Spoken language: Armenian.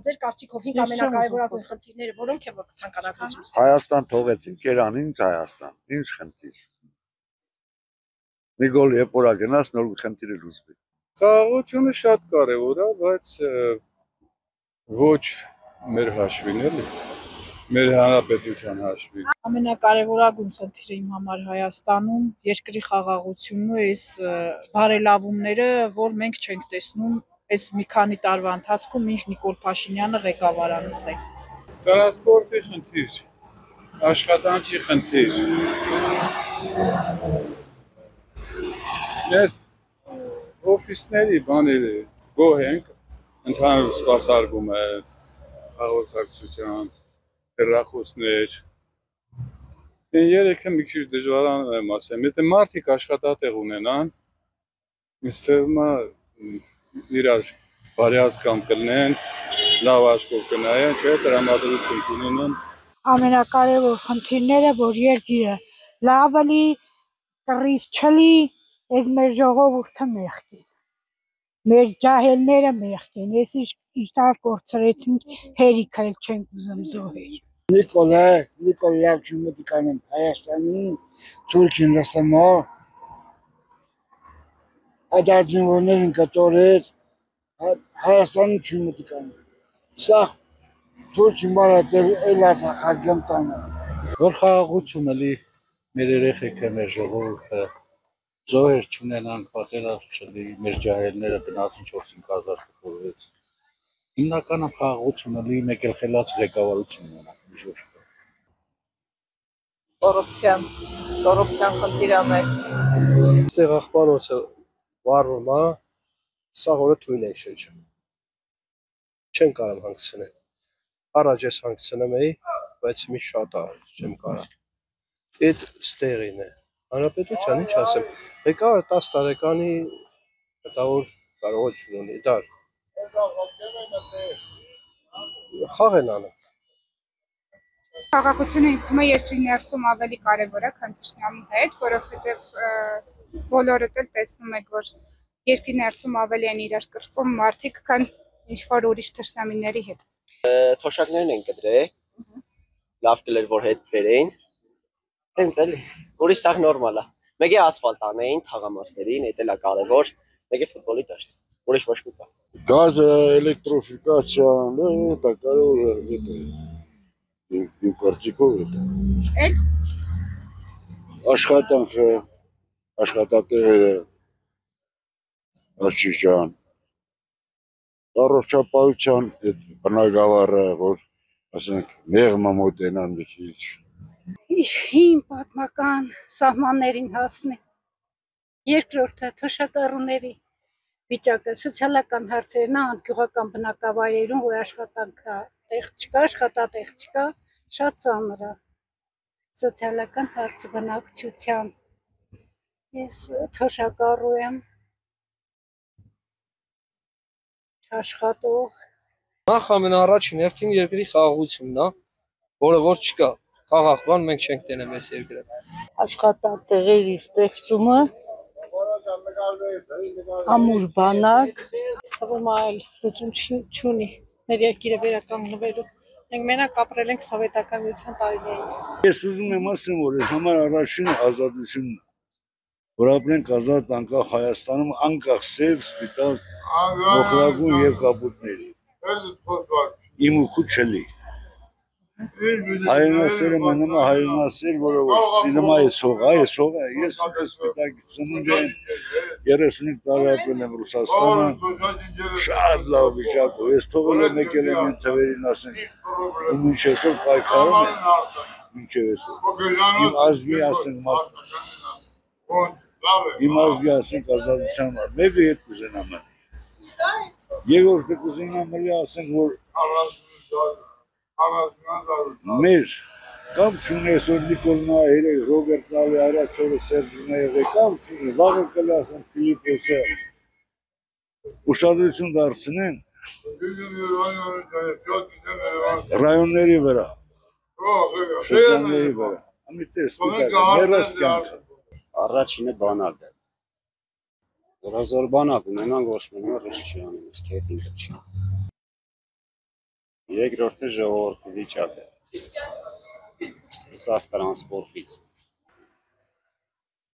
ձեր կարծիքով 5 ամենակարևորագույն խնդիրները որոնք են, որ կցանկանաք լուծում ստանալ։ Հայաստան թողեցին, կերան ինչ Հայաստան, ինչ խնդիր։ Մի գոլ երբ որ գնաց, նոր խնդիրը լուծվի։ Խաղաղությունը շատ կարևոր է, բայց ոչ մեր հաշվին էլի, մեր հանրապետության հաշվին։ Ամենակարևորագույն խնդիրը իմ համար Հայաստանում երկրի խաղաղությունն ու այս բարելավումները, որ մենք չենք տեսնում այս մի քանի տարվա ընթացքում, ինչ Նիկոլ Փաշինյանը ղեկավար անցնել։ Տրանսպորտի խնդիր, աշխատանքի խնդիր։ Ես օֆիսների բաների գոհ ենք, ընդհանուր սպասարկում է հաղորդակցության, հեռախոսներ։ Երեքը մի քիչ դժվարանում եմ ասեմ, եթե մարդիկ աշխատատեղ ունենան, ինձ թվում է իրար բարյացկամ կլինեն, լավ աչքով կնայեն, չէ, տրամադրություն կունենան։ Ամենակարևոր խնդիրները, որ երկիրը լավ լի, կռիվ չլի, այս մեր ժողովուրդը մեղք է, մեր ջահելները մեղք են, ես իշտար կորցրեցինք, հերիք էլ չենք ուզում զոհեր։ Նիկոլ լավ չմտիկան եմ Հայաստանին, Թուրքին լսմա, այդ արձինվորներին կտորեց, Հայաստանին չմտիկան եմ, սաղ Թուրքին բարատել էլած ախարգեմ տանը։ Որ խաղաղությունը լի մեր երեխեքը, մեր ժողովուրդը, զոհեր չունենանք, պատերազմ չլի, մեր ջահելները գնացին 4-5 հազար կփորվեց։ Հիմնականում խաղաղությունը լի, մեկ էլ խելաց ղեկավարություն ունենանք, միջոց։ Կոռուպցիան խնդիր ամեծ։ Այստեղ աղբանոցը վառվում է, սա օրը թույլ են շնչում։ Չեն կարող հանգցնել։ Առաջ ես հանգցնում էի, բայց մի շատ է, չեմ կարող։ Այդ ստեղին է։ Հանրապետության ինչ ասեմ, ղեկավարը 10 տարեկանի մտավոր կարողություն ունի, դար։ Խաղ են անում։ Խաղաղությունը ինձ թվում է երկրի ներսում ավելի կարևոր է, քան թշնամու հետ, որովհետև բոլորդ էլ տեսնում եք, որ երկրի ներսում ավելի են իրար կրծում մարդիկ, քան ինչ-որ ուրիշ թշնամիների հետ։ Թոշակներն են կդրել, լավ կլեր, որ հետ բերեին, հենց էլի, ուրիշ սաղ նորմալ է։ Մեկ է ասֆալտ անեին թաղամասներին, էդ էլ է կարևոր, մեկ է ֆուտբոլի դաշտ, ուրիշ ոչ մի բան։ Գազը, էլեկտրոֆիկացիան, դա կարևոր է, իմ կարծիքով է։ Աշխատանքը, աշխատատեղերը, աչիջան, առողջապահության այդ բնակավարը, որ ասենք մեղմը մոտենան մի քիչ։ Հին պատմական սահմաններին հասնի, երկրորդը թոշակառուների վիճակը, սոցիալական հարցերն անկյուղական բնակավայրերում, որ աշխատատեղ չկա, շատ ծանր է, սոցիալական հարցը բնակչության, ես թոշակառու եմ, աշխատող։ Նախ ամենաառաջին հերթին երկրի խաղաղությունն է, որը որ չկա, խաղաղ բան մենք չենք տենեմ այս երկրը։ Աշխատատեղերի ստեղծումը, ամուր բանակ, Թվում է այլ լուծում չունի մեր երկիրը վերականգնվելու։ Մենք մենակ ապրել ենք սովետական միության տարիներին։ Ես ուզում եմ ասեմ, որ այս համար առաջին ազատությունն է, որ ապրենք ազատ անկախ Հայաստանում, անկախ սև, սպիտակ, մոխրագույն եւ կապուտների։ Իմ ու քու չլի։ Հայրենասերը մնում է հայրենասեր, որը որ սիրում է այս հողը, ես սպիտակ ծնունդ եմ, 35 տարի ապրել եմ Ռուսաստանում, շատ լավ վիճակով, ես թողել եմ եկել եմ այն թվերին ասենք, ու մինչ այսօր պայքարում եմ, մինչև այսօր, իմ ազգի ասենք ազատության համար, մեկը ետ կուզենամ եմ, երկրորդը կուզենամ ասենք, որ մեր կապ չունի այսօր Նիկոլն երեք Ռոբերտն ալի առաջ օրը Սերժին եղել, կապ չունի, վաղը կլի ասենք Ֆիլիպոսը ուշադրություն դարձնեն ռայոնների վրա, շրջանների վրա, ամիտես սպիտակ, մերս կյանքը։ Առաջինը բանակը, որ հազար բանակ ունենան ոչ մենը ռիշ չի անում, ես կետ ինքը չի։ Երկրորդը ժողովրդի վիճակը սկսած տրանսպորտից